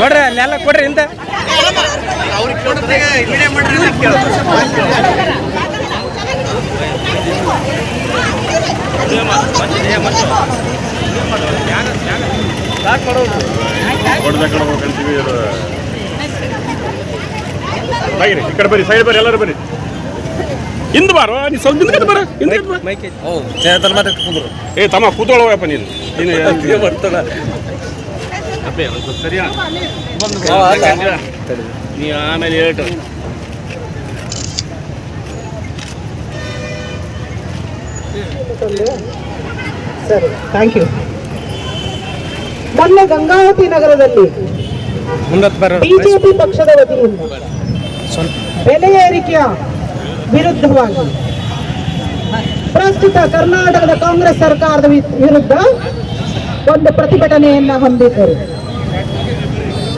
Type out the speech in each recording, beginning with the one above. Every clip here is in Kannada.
ಕೊಡ್ರಿ ಅಲ್ಲೆಲ್ಲ ಕೊಡ್ರಿ ಇಂತ ಬೈರಿ ಈ ಕಡೆ ಬರ್ರಿ, ಸೈಡ್ ಬರ್ರಿ, ಎಲ್ಲರೂ ಬರ್ರಿ. ಹಿಂದ್ ಬಾರೋ, ನೀ ಸ್ವಲ್ಪ ಹಿಂದ್ಗಡೆ ಬರ. ಏ ತಮ್ಮ ಕೂತ್ಕೊಳ್ಳೋಯಪ್ಪ ನೀನು ಬರ್ತಲ್ಲ ಅಪ್ಪೇ ಒಂದು ಸ್ವಲ್ಪ ಸರಿಯಾ ನೀ ಆಮೇಲೆ ಹೇಳ್ತು. ಸರಿ, ಥ್ಯಾಂಕ್ ಯು. ಮೊನ್ನೆ ಗಂಗಾವತಿ ನಗರದಲ್ಲಿ ಬಿಜೆಪಿ ಪಕ್ಷದ ವತಿಯಿಂದ ಬೆಲೆ ಏರಿಕೆಯ ವಿರುದ್ಧವಾಗಿ ಪ್ರಸ್ತುತ ಕರ್ನಾಟಕದ ಕಾಂಗ್ರೆಸ್ ಸರ್ಕಾರದ ವಿರುದ್ಧ ಒಂದು ಪ್ರತಿಭಟನೆಯನ್ನ ಹೊಂದಿದ್ದರು.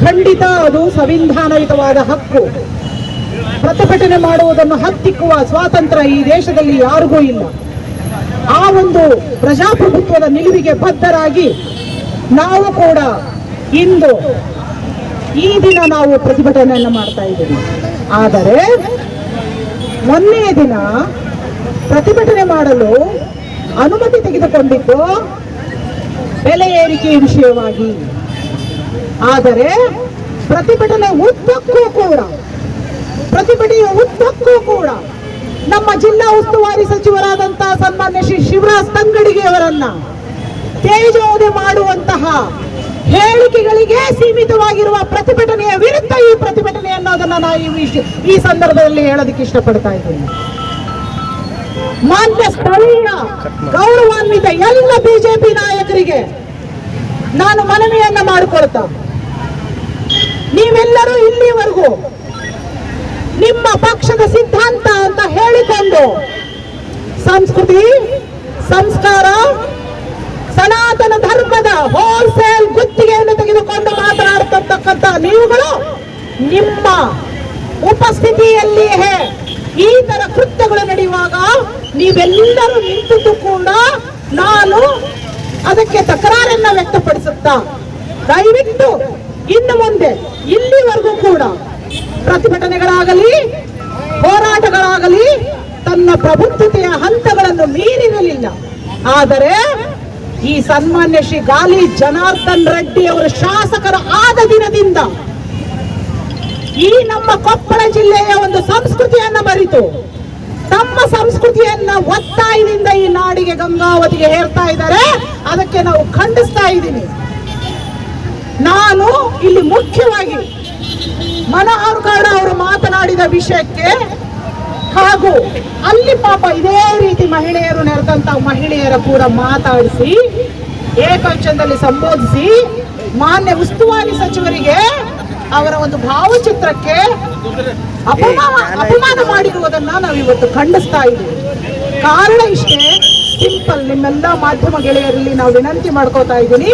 ಖಂಡಿತ ಅದು ಸಂವಿಧಾನಯುತವಾದ ಹಕ್ಕು. ಪ್ರತಿಭಟನೆ ಮಾಡುವುದನ್ನು ಹತ್ತಿಕ್ಕುವ ಸ್ವಾತಂತ್ರ್ಯ ಈ ದೇಶದಲ್ಲಿ ಯಾರಿಗೂ ಇಲ್ಲ. ಆ ಒಂದು ಪ್ರಜಾಪ್ರಭುತ್ವದ ನಿಲುವಿಗೆ ಬದ್ಧರಾಗಿ ನಾವು ಕೂಡ ಇಂದು ಈ ದಿನ ನಾವು ಪ್ರತಿಭಟನೆಯನ್ನು ಮಾಡ್ತಾ ಇದ್ದೀವಿ. ಆದರೆ ಮೊನ್ನೆಯ ದಿನ ಪ್ರತಿಭಟನೆ ಮಾಡಲು ಅನುಮತಿ ತೆಗೆದುಕೊಂಡಿದ್ದು ಬೆಲೆ ಏರಿಕೆಯ ವಿಷಯವಾಗಿ. ಆದರೆ ಪ್ರತಿಭಟನೆಯ ಉದ್ದಕ್ಕೂ ಕೂಡ ನಮ್ಮ ಜಿಲ್ಲಾ ಉಸ್ತುವಾರಿ ಸಚಿವರಾದಂತಹ ಸನ್ಮಾನ್ಯ ಶ್ರೀ ಶಿವರಾಜ್ ತಂಗಡಗಿ ಅವರನ್ನ ತೇಜೋವಧೆ ಮಾಡುವಂತಹ ಹೇಳಿಕೆಗಳಿಗೆ ಸೀಮಿತವಾಗಿರುವ ಪ್ರತಿಭಟನೆಯ ವಿರುದ್ಧ ಈ ಪ್ರತಿಭಟನೆ ಅನ್ನೋದನ್ನ ನಾವು ಈ ಸಂದರ್ಭದಲ್ಲಿ ಹೇಳೋದಕ್ಕೆ ಇಷ್ಟಪಡ್ತಾ ಇದ್ದೀನಿ. ಮಾನ್ಯ ಸ್ಥಳೀಯ ಗೌರವಾನ್ವಿತ ಎಲ್ಲ ಬಿಜೆಪಿ ನಾಯಕರಿಗೆ ನಾನು ಮನವಿಯನ್ನ ಮಾಡಿಕೊಳ್ತಾ, ನೀವೆಲ್ಲರೂ ಇಲ್ಲಿವರೆಗೂ ನಿಮ್ಮ ಪಕ್ಷದ ಸಿದ್ಧಾಂತ ಅಂತ ಹೇಳಿಕೊಂಡು ಸಂಸ್ಕೃತಿ, ಸಂಸ್ಕಾರ, ಸನಾತನ ಧರ್ಮದ ಹೋಲ್ಸೇಲ್ ಗುತ್ತಿಗೆಯನ್ನು ತೆಗೆದುಕೊಂಡು ಮಾತನಾಡತಕ್ಕಂಥ ನೀವುಗಳು ನಿಮ್ಮ ಉಪಸ್ಥಿತಿಯಲ್ಲಿಯೇ ಈ ತರ ಕೃತ್ಯಗಳು ನಡೆಯುವಾಗ ನೀವೆಲ್ಲರೂ ನಿಂತಿದ್ದು ಕೂಡ ನಾನು ಅದಕ್ಕೆ ತಕರಾರನ್ನ ವ್ಯಕ್ತಪಡಿಸುತ್ತಾ, ದಯವಿಟ್ಟು ಇನ್ನು ಮುಂದೆ ಇಲ್ಲಿವರೆಗೂ ಕೂಡ ಪ್ರತಿಭಟನೆಗಳಾಗಲಿ ಹೋರಾಟಗಳಾಗಲಿ ತನ್ನ ಪ್ರಬುದ್ಧತೆಯ ಹಂತಗಳನ್ನು ಮೀರಿರಲಿಲ್ಲ. ಆದರೆ ಈ ಸನ್ಮಾನ್ಯ ಶ್ರೀ ಗಾಲಿ ಜನಾರ್ದನ್ ರೆಡ್ಡಿ ಅವರು ಶಾಸಕರ ಆದ ದಿನದಿಂದ ಈ ನಮ್ಮ ಕೊಪ್ಪಳ ಜಿಲ್ಲೆಯ ಒಂದು ಸಂಸ್ಕೃತಿಯನ್ನ ಮರೆತು ತಮ್ಮ ಸಂಸ್ಕೃತಿಯನ್ನ ಒತ್ತಾಯದಿಂದ ಈ ನಾಡಿಗೆ ಗಂಗಾವತಿಗೆ ಹೇರ್ತಾ ಇದ್ದಾರೆ. ಅದಕ್ಕೆ ನಾವು ಖಂಡಿಸ್ತಾ ಇದ್ದೀನಿ. ನಾನು ಇಲ್ಲಿ ಮುಖ್ಯವಾಗಿ ಮನೋಹರ್ ಗೌಡ ಅವರು ಮಾತನಾಡಿದ ವಿಷಯಕ್ಕೆ ಹಾಗೂ ಅಲ್ಲಿ ಪಾಪ ಇದೇ ರೀತಿ ಮಹಿಳೆಯರು ನೆರೆದಂತ ಮಹಿಳೆಯರ ಕೂಡ ಮಾತಾಡಿಸಿ ಏಕವಚನದಲ್ಲಿ ಸಂಬೋಧಿಸಿ ಮಾನ್ಯ ಉಸ್ತುವಾರಿ ಸಚಿವರಿಗೆ ಅವರ ಒಂದು ಭಾವಚಿತ್ರಕ್ಕೆ ಅಪಮಾನ ಮಾಡಿರುವುದನ್ನ ನಾವು ಇವತ್ತು ಖಂಡಿಸ್ತಾ ಇದ್ದೀವಿ. ಕಾರಣ ಇಷ್ಟೇ ಸಿಂಪಲ್. ನಿಮ್ಮೆಲ್ಲ ಮಾಧ್ಯಮ ಗೆಳೆಯರಲ್ಲಿ ನಾವು ವಿನಂತಿ ಮಾಡ್ಕೋತಾ ಇದ್ದೀನಿ,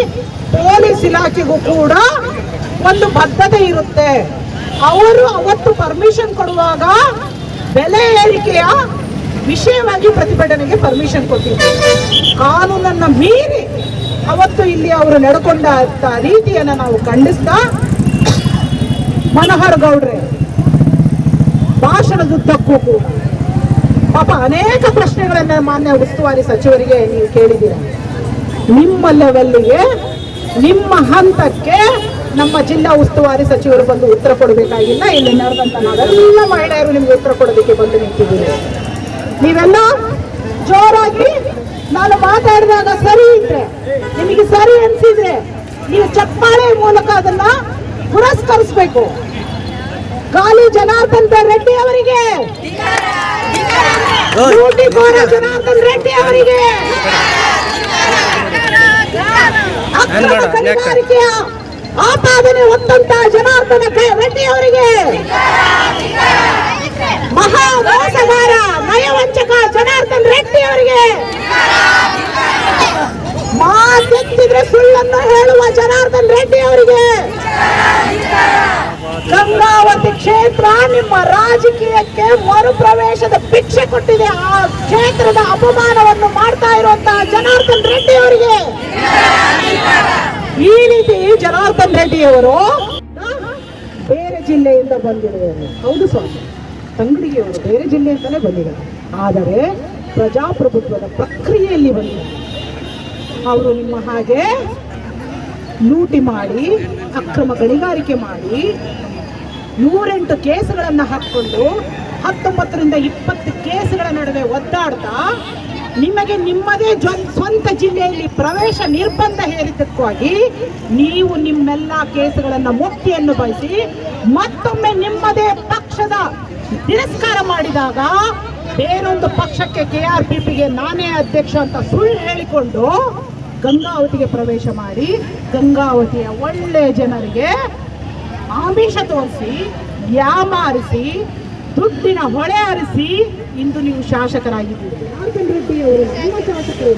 ಪೊಲೀಸ್ ಇಲಾಖೆಗೂ ಕೂಡ ಒಂದು ಬದ್ಧತೆ ಇರುತ್ತೆ. ಅವರು ಅವತ್ತು ಪರ್ಮಿಷನ್ ಕೊಡುವಾಗ ಬೆಲೆ ಏರಿಕೆಯ ವಿಷಯವಾಗಿ ಪ್ರತಿಭಟನೆಗೆ ಪರ್ಮಿಷನ್ ಕೊಟ್ಟಿದ್ದಾರೆ. ಕಾನೂನನ್ನ ಮೀರಿ ಅವತ್ತು ಇಲ್ಲಿ ಅವರು ನಡ್ಕೊಂಡ ರೀತಿಯನ್ನ ನಾವು ಖಂಡಿಸ್ತಾ, ಮನೋಹರ್ ಗೌಡ್ರೆ ಭಾಷಣದುದ್ದಕ್ಕೂ ಕೂಡ ಪಾಪ ಅನೇಕ ಪ್ರಶ್ನೆಗಳನ್ನ ಮಾನ್ಯ ಉಸ್ತುವಾರಿ ಸಚಿವರಿಗೆ ನೀವು ಕೇಳಿದ್ದೀರ. ನಿಮ್ಮ ಲೆವೆಲ್ಗೆ, ನಿಮ್ಮ ಹಂತಕ್ಕೆ ನಮ್ಮ ಜಿಲ್ಲಾ ಉಸ್ತುವಾರಿ ಸಚಿವರು ಬಂದು ಉತ್ತರ ಕೊಡಬೇಕಾಗಿಲ್ಲ. ಇಲ್ಲಿ ನಡೆದಂತ ನಾವೆಲ್ಲ ಮಹಿಳೆಯರು ನಿಮ್ಗೆ ಉತ್ತರ ಕೊಡೋದಕ್ಕೆ ಬಂದು ನಿಂತಿದ್ದೀವಿ. ನೀವೆಲ್ಲ ಜೋರಾಗಿ ನಾನು ಮಾತಾಡಿದಾಗ ಸರಿ ಇದ್ರೆ, ನಿಮಗೆ ಸರಿ ಅನ್ಸಿದ್ರೆ ನೀವು ಚಪ್ಪಾಳೆ ಮೂಲಕ ಅದನ್ನ ಪುರಸ್ಕರಿಸಬೇಕು. ಗಾಲಿ ಜನಾರ್ದನ್ ರೆಡ್ಡಿ ಅವರಿಗೆ, ಜನಾರ್ದನ್ ರೆಡ್ಡಿ ಅವರಿಗೆ, ಅಕ್ರಮ ಗಣಿಗಾರಿಕೆಯ ಆಪಾದನೆ ಹೊತ್ತಂತ ಜನಾರ್ದನ ರೆಡ್ಡಿ ಅವರಿಗೆ, ಮಹಾ ಮೋಸಗಾರ ನಯವಂಚಕ ಜನಾರ್ದನ್ ರೆಡ್ಡಿ ಅವರಿಗೆ, ಮಾತೆತ್ತಿದ್ರೆ ಸುಳ್ಳನ್ನು ಹೇಳುವ ಜನಾರ್ದನ್ ರೆಡ್ಡಿ ಅವರಿಗೆ, ಗಂಗಾವತಿ ಕ್ಷೇತ್ರ ನಿಮ್ಮ ರಾಜಕೀಯಕ್ಕೆ ಮರುಪ್ರವೇಶದ ಭಿಕ್ಷೆ ಕೊಟ್ಟಿದೆ. ಆ ಕ್ಷೇತ್ರದ ಅಪಮಾನವನ್ನು ಮಾಡ್ತಾ ಇರುವಂತಹ ಜನಾರ್ದನ್ ರೆಡ್ಡಿ ಅವರಿಗೆ ಈ ರೀತಿ ಜನಾರ್ದನ್ ರೆಡ್ಡಿಯವರು ಬೇರೆ ಜಿಲ್ಲೆಯಿಂದ ಬಂದಿರುವರು. ಹೌದು ಸ್ವಾಮಿ, ತಂಗಡಿಗೆಯವರು ಬೇರೆ ಜಿಲ್ಲೆಯಿಂದಲೇ ಬಂದಿದ್ದಾರೆ. ಆದರೆ ಪ್ರಜಾಪ್ರಭುತ್ವದ ಪ್ರಕ್ರಿಯೆಯಲ್ಲಿ ಬಂದಿದ್ದಾರೆ. ಅವರು ನಿಮ್ಮ ಹಾಗೆ ಲೂಟಿ ಮಾಡಿ, ಅಕ್ರಮ ಗಣಿಗಾರಿಕೆ ಮಾಡಿ 108 ಕೇಸುಗಳನ್ನು ಹಾಕಿಕೊಂಡು 19ರಿಂದ 20 ಕೇಸುಗಳ ನಡುವೆ ಒದ್ದಾಡ್ತಾ ನಿಮಗೆ ನಿಮ್ಮದೇ ಸ್ವಂತ ಜಿಲ್ಲೆಯಲ್ಲಿ ಪ್ರವೇಶ ನಿರ್ಬಂಧ ಹೇರಿದ್ದಕ್ಕಾಗಿ ನೀವು ನಿಮ್ಮೆಲ್ಲ ಕೇಸುಗಳನ್ನು ಮುಕ್ತಿಯನ್ನು ಬಯಸಿ ಮತ್ತೊಮ್ಮೆ ನಿಮ್ಮದೇ ಪಕ್ಷದ ತಿರಸ್ಕಾರ ಮಾಡಿದಾಗ ಬೇರೊಂದು ಪಕ್ಷಕ್ಕೆ KRPPಗೆ ನಾನೇ ಅಧ್ಯಕ್ಷ ಅಂತ ಸುಳ್ಳು ಹೇಳಿಕೊಂಡು ಗಂಗಾವತಿಗೆ ಪ್ರವೇಶ ಮಾಡಿ ಗಂಗಾವತಿಯ ಒಳ್ಳೆಯ ಜನರಿಗೆ ಆಮಿಷ ತೋರಿಸಿ ಯಾಮಾರಿಸಿ ದುಡ್ಡಿನ ಹೊಳೆ ಹರಿಸಿ ಇಂದು ನೀವು ಶಾಸಕರಾಗಿದ್ದೀರಿ. ಜನಾರ್ದನ್ ರೆಡ್ಡಿ ಅವರು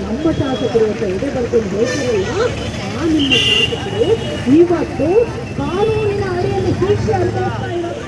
ನಮ್ಮ ಶಾಸಕರು ಅಂತ ಎದೆ ಬರ್ಕೊಂಡು ಹೇಳ್ತಾರಲ್ಲ, ಆ ನಿಮ್ಮ ಶಾಸಕರು ಇವತ್ತು ಕಾನೂನಿನ ಅಡಿಯಲ್ಲಿ ಶಿಕ್ಷೆ ಅನುಭವಿಸ್ತಾ ಇರೋದು.